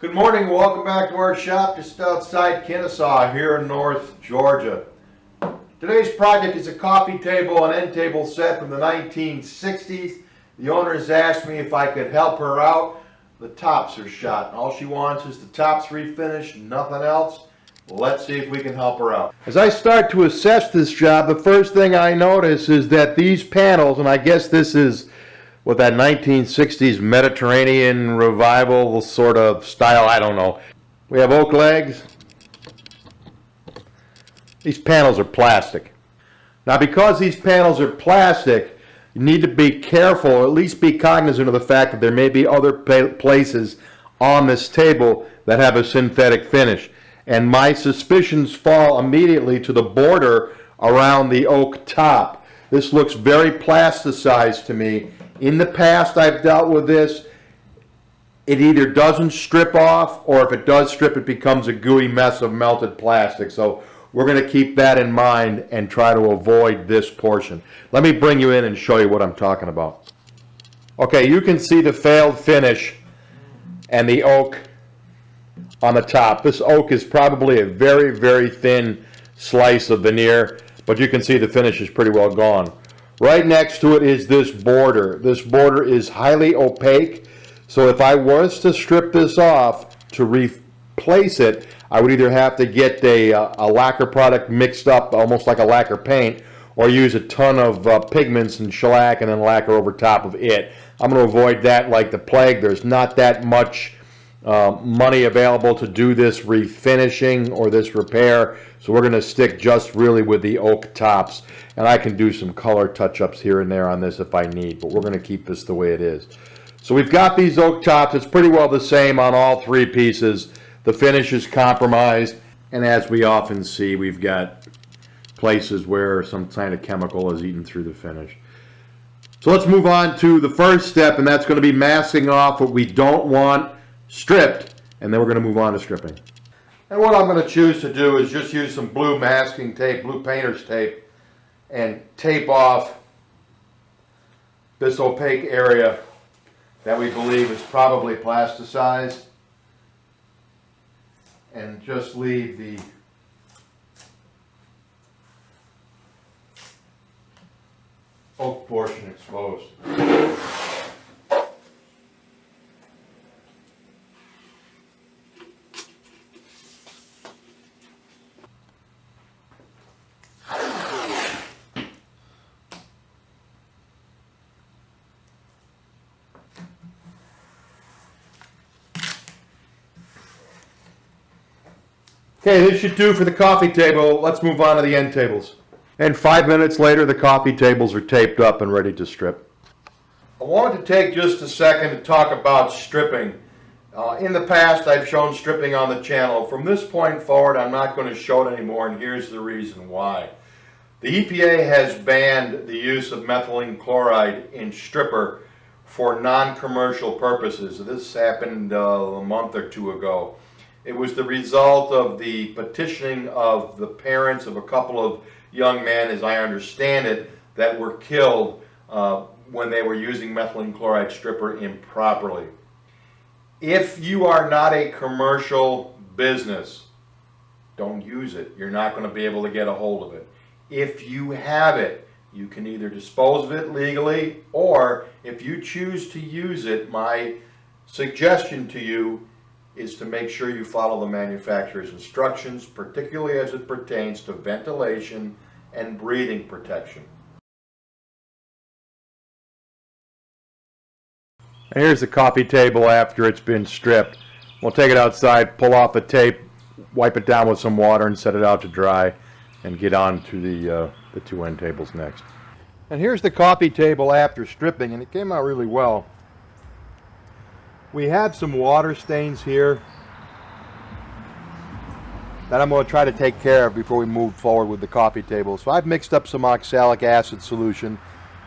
Good morning and welcome back to our shop just outside Kennesaw here in North Georgia. Today's project is a coffee table and end table set from the 1960s. The owner has asked me if I could help her out. The tops are shot. All she wants is the tops refinished, nothing else. Let's see if we can help her out. As I start to assess this job, the first thing I notice is that these panels, and I guess this is what that 1960s Mediterranean revival sort of style, I don't know. We have oak legs. These panels are plastic. Now because these panels are plastic, you need to be careful, or at least be cognizant of the fact that there may be other places on this table that have a synthetic finish. And my suspicions fall immediately to the border around the oak top. This looks very plasticized to me. In the past I've dealt with this. It either doesn't strip off, or if it does strip, it becomes a gooey mess of melted plastic. So we're going to keep that in mind and try to avoid this portion. Let me bring you in and show you what I'm talking about. Okay, you can see the failed finish and the oak on the top. This oak is probably a very, very thin slice of veneer, but you can see the finish is pretty well gone. Right next to it is this border. This border is highly opaque, so if I was to strip this off to replace it, I would either have to get a lacquer product mixed up almost like a lacquer paint, or use a ton of pigments and shellac and then lacquer over top of it. I'm going to avoid that like the plague. There's not that much money available to do this refinishing or this repair, so we're going to stick just really with the oak tops, and I can do some color touch-ups here and there on this if I need, but we're going to keep this the way it is. So we've got these oak tops. It's pretty well the same on all three pieces. The finish is compromised, and as we often see, we've got places where some kind of chemical is eaten through the finish. So let's move on to the first step, and that's going to be masking off what we don't want stripped, and then we're going to move on to stripping. And what I'm going to choose to do is just use some blue masking tape, blue painter's tape, and tape off this opaque area that we believe is probably plasticized, and just leave the oak portion exposed. Okay, this should do for the coffee table. Let's move on to the end tables. And 5 minutes later, the coffee tables are taped up and ready to strip. I wanted to take just a second to talk about stripping. In the past, I've shown stripping on the channel. From this point forward, I'm not going to show it anymore, and here's the reason why. The EPA has banned the use of methylene chloride in stripper for non-commercial purposes. This happened a month or two ago. It was the result of the petitioning of the parents of a couple of young men, as I understand it, that were killed when they were using methylene chloride stripper improperly. If you are not a commercial business, don't use it. You're not going to be able to get a hold of it. If you have it, you can either dispose of it legally, or if you choose to use it, my suggestion to you is to make sure you follow the manufacturer's instructions, particularly as it pertains to ventilation and breathing protection. And here's the coffee table after it's been stripped. We'll take it outside, pull off the tape, wipe it down with some water, and set it out to dry, and get on to the two end tables next. And here's the coffee table after stripping, and it came out really well. We have some water stains here that I'm going to try to take care of before we move forward with the coffee table. So I've mixed up some oxalic acid solution.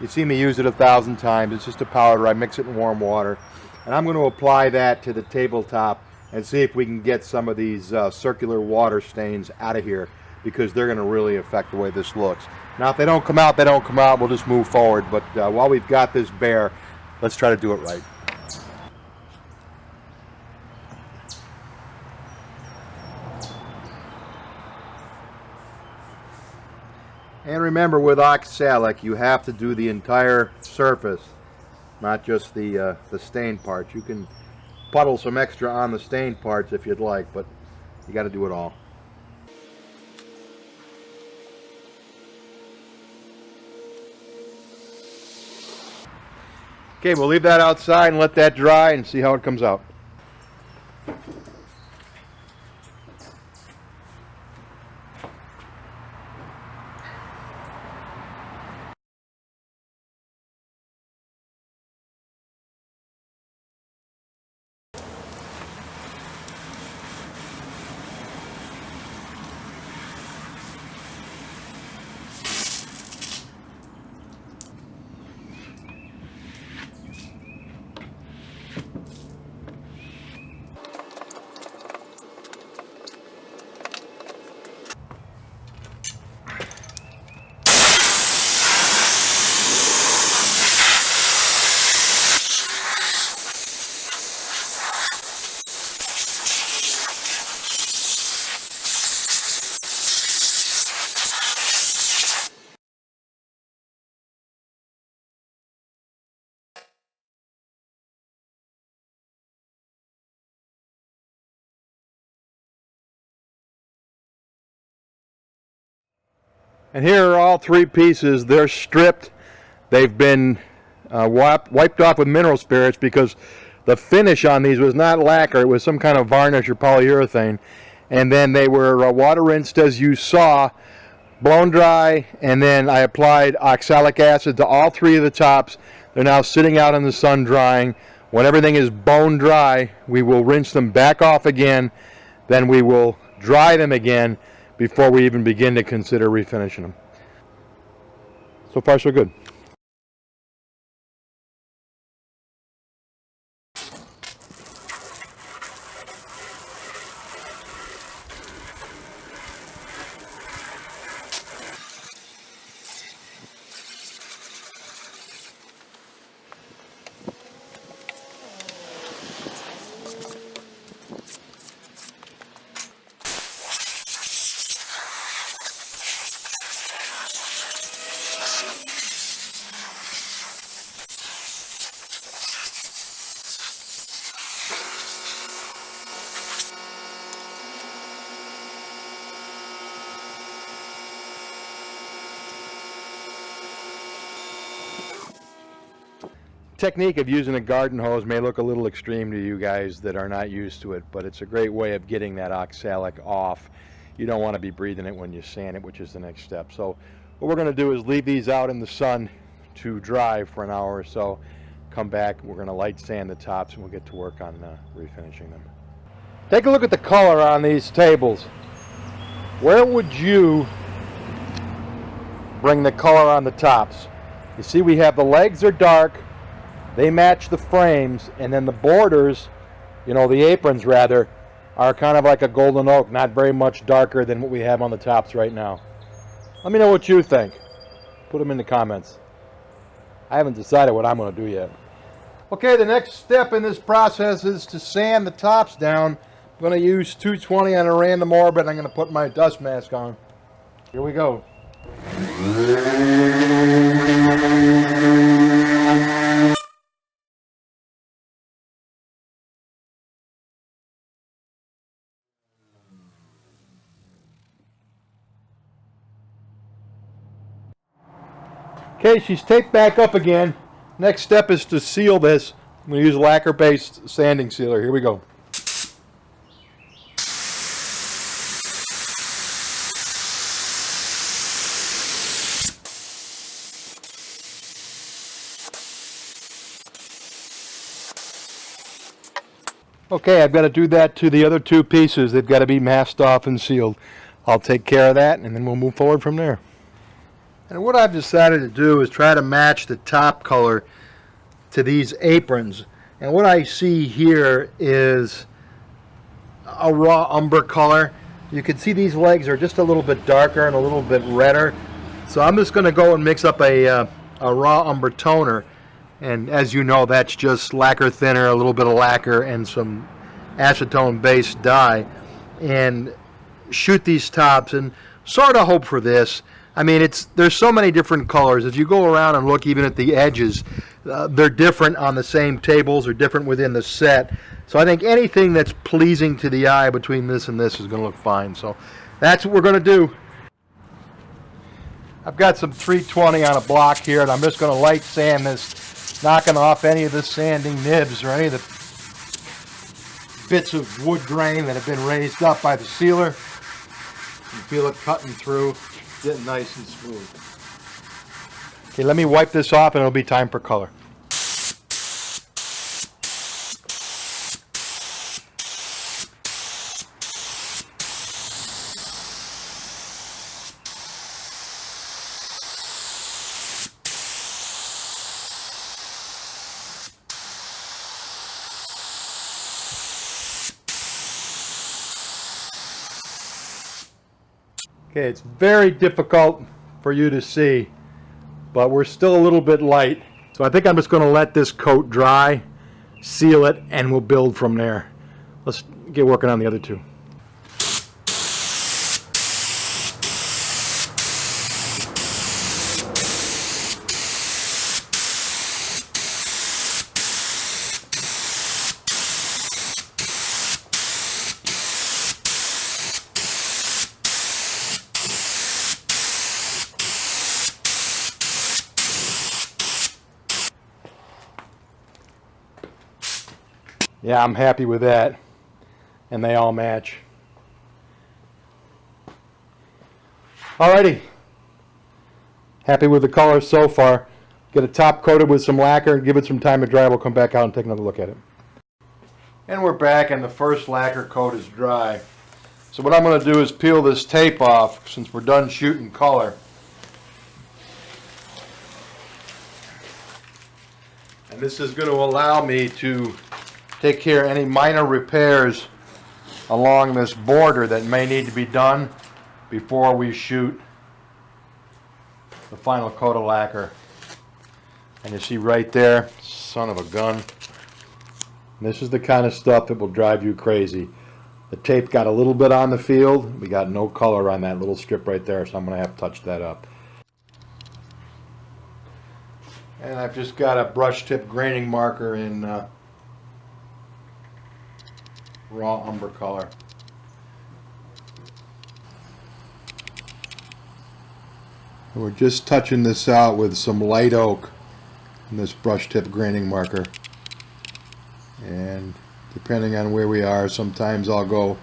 You see me use it 1,000 times. It's just a powder. I mix it in warm water. And I'm going to apply that to the tabletop and see if we can get some of these circular water stains out of here, because they're going to really affect the way this looks. Now if they don't come out, they don't come out. We'll just move forward. But while we've got this bare, let's try to do it right. And remember, with oxalic, you have to do the entire surface, not just the stained parts. You can puddle some extra on the stained parts if you'd like, but you got to do it all. Okay, we'll leave that outside and let that dry and see how it comes out. And here are all three pieces. They're stripped. They've been wiped off with mineral spirits because the finish on these was not lacquer. It was some kind of varnish or polyurethane. And then they were water rinsed as you saw, blown dry, and then I applied oxalic acid to all three of the tops. They're now sitting out in the sun drying. When everything is bone dry, we will rinse them back off again. Then we will dry them again before we even begin to consider refinishing them. So far, so good. Technique of using a garden hose may look a little extreme to you guys that are not used to it, but it's a great way of getting that oxalic off. You don't want to be breathing it when you sand it, which is the next step. So what we're going to do is leave these out in the sun to dry for an hour or so. Come back, we're going to light sand the tops, and we'll get to work on refinishing them. Take a look at the color on these tables. Where would you bring the color on the tops? You see, we have the legs are dark. They match the frames, and then the borders, you know, the aprons rather, are kind of like a golden oak, not very much darker than what we have on the tops right now. Let me know what you think. Put them in the comments. I haven't decided what I'm going to do yet. Okay, the next step in this process is to sand the tops down. I'm going to use 220 on a random orbit. I'm going to put my dust mask on. Here we go. Okay, she's taped back up again. Next step is to seal this. I'm going to use lacquer-based sanding sealer. Here we go. Okay, I've got to do that to the other two pieces. They've got to be masked off and sealed. I'll take care of that, and then we'll move forward from there. And what I've decided to do is try to match the top color to these aprons. And what I see here is a raw umber color. You can see these legs are just a little bit darker and a little bit redder. So I'm just going to go and mix up a raw umber toner. And as you know, that's just lacquer thinner, a little bit of lacquer, and some acetone-based dye. And shoot these tops and sort of hope for this. I mean, there's so many different colors. If you go around and look even at the edges, they're different on the same tables or different within the set. So I think anything that's pleasing to the eye between this and this is going to look fine. So that's what we're going to do. I've got some 320 on a block here, and I'm just going to light sand this, knocking off any of the sanding nibs or any of the bits of wood grain that have been raised up by the sealer. You feel it cutting through, getting nice and smooth. Okay, let me wipe this off and it'll be time for color. Okay, it's very difficult for you to see, but we're still a little bit light. So I think I'm just going to let this coat dry, seal it, and we'll build from there. Let's get working on the other two. Yeah, I'm happy with that, and they all match. Alrighty, happy with the color so far. Get it top coated with some lacquer and give it some time to dry. We'll come back out and take another look at it. And we're back, and the first lacquer coat is dry. So what I'm going to do is peel this tape off since we're done shooting color. And this is going to allow me to take care of any minor repairs along this border that may need to be done before we shoot the final coat of lacquer. And you see right there, son of a gun, this is the kind of stuff that will drive you crazy. The tape got a little bit on the field. We got no color on that little strip right there, so I'm going to have to touch that up. And I've just got a brush tip graining marker in raw umber color. And we're just touching this out with some light oak in this brush tip graining marker. And depending on where we are, sometimes I'll go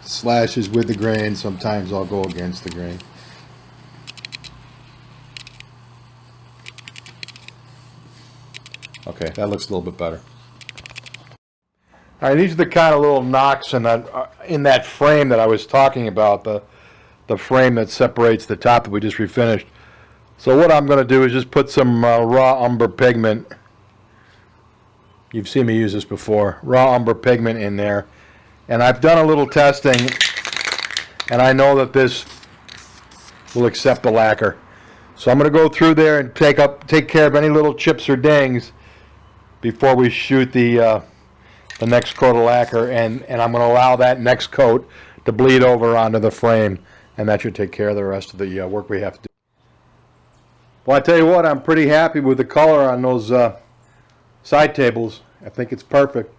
slashes with the grain, sometimes I'll go against the grain. Okay, that looks a little bit better. All right, these are the kind of little knocks in that frame that I was talking about, the frame that separates the top that we just refinished. So what I'm going to do is just put some raw umber pigment. You've seen me use this before. Raw umber pigment in there. And I've done a little testing, and I know that this will accept the lacquer. So I'm going to go through there and take care of any little chips or dings before we shoot the next coat of lacquer, and I'm going to allow that next coat to bleed over onto the frame, and that should take care of the rest of the work we have to do. Well, I tell you what, I'm pretty happy with the color on those side tables. I think it's perfect.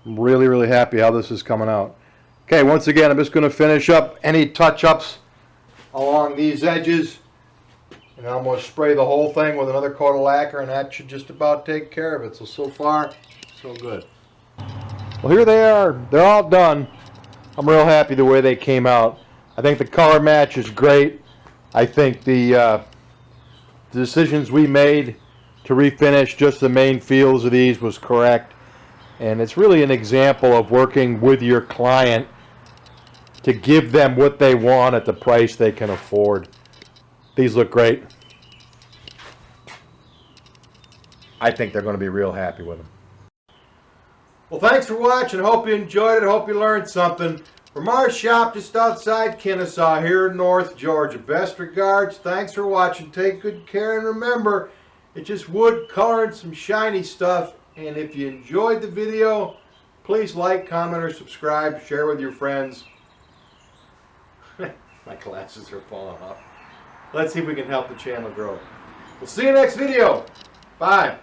I'm really, really happy how this is coming out. Okay, once again, I'm just going to finish up any touch-ups along these edges, and I'm going to spray the whole thing with another coat of lacquer, and that should just about take care of it. So far, so good. Well, here they are. They're all done. I'm real happy the way they came out. I think the color match is great. I think the decisions we made to refinish just the main fields of these was correct. And it's really an example of working with your client to give them what they want at the price they can afford. These look great. I think they're going to be real happy with them. Well, thanks for watching. Hope you enjoyed it. Hope you learned something. From our shop just outside Kennesaw here in North Georgia. Best regards. Thanks for watching. Take good care. And remember, it's just wood, color, and some shiny stuff. And if you enjoyed the video, please like, comment, or subscribe. Share with your friends. My glasses are falling off. Let's see if we can help the channel grow. We'll see you next video. Bye.